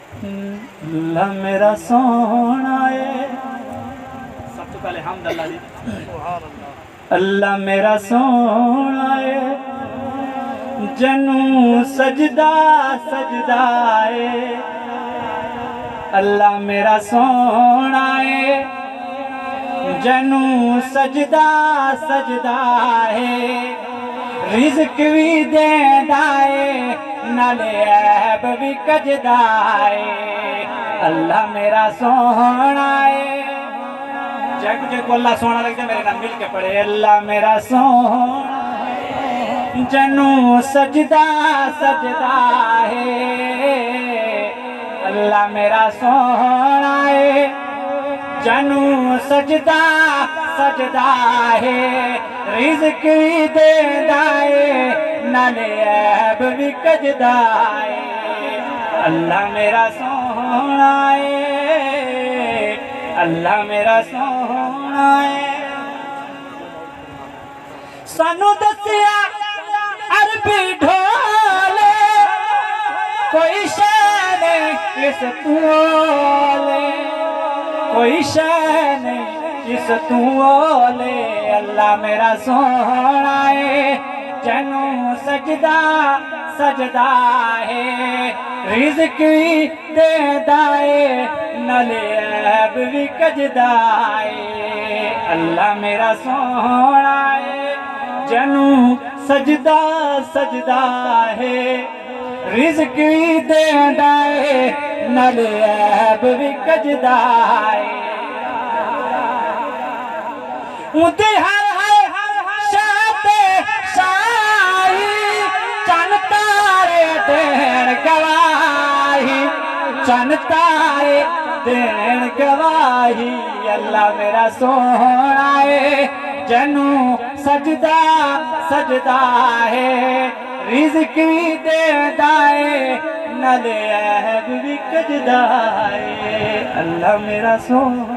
अल्लाह मेरा सोना है, सब तो पहले हम अल्लाह जी। अल्लाह मेरा सोना है, जनू सजदा सजदा है। अल्लाह मेरा सोना है, जनू सजदा सजदा है। रिज़्क भी देंदा है, नाले ऐब भी कजदा है। अल्लाह मेरा सोना है, जग मुझे को अल्लाह सोना लगता है, मेरे नाम मिल के पढ़े। अल्लाह मेरा सोना है, जनू सजदा सजदा है। अल्लाह मेरा सोना है, जनू सजदा सजदा है। रिज़्क भी देंदा है, नाले ऐब भी कजदा है। अल्लाह मेरा सोना है, अल्लाह मेरा सोना है। सानू दसिया अरबी ढोले, कोई शह नहीं इस तूले, कोई शह नहीं इस तूले। अल्लाह मेरा सोना है, जनू सजदा सजदा है। रिज़्क भी देंदा है, नाले ऐब भी कजदा है। अल्लाह मेरा सोना है, जनू सजदा सजदा है। रिज़्क भी देंदा है, नाले ऐब भी कजदा है। उते हर शाते शाही, चन तारे देन गवाही, चन तारे देन गवाही। अल्लाह मेरा सोना है, जनू सजदा सजदा है। रिज़्क भी देंदा है, नाले ऐब भी कजदा है। अल्लाह मेरा सोना।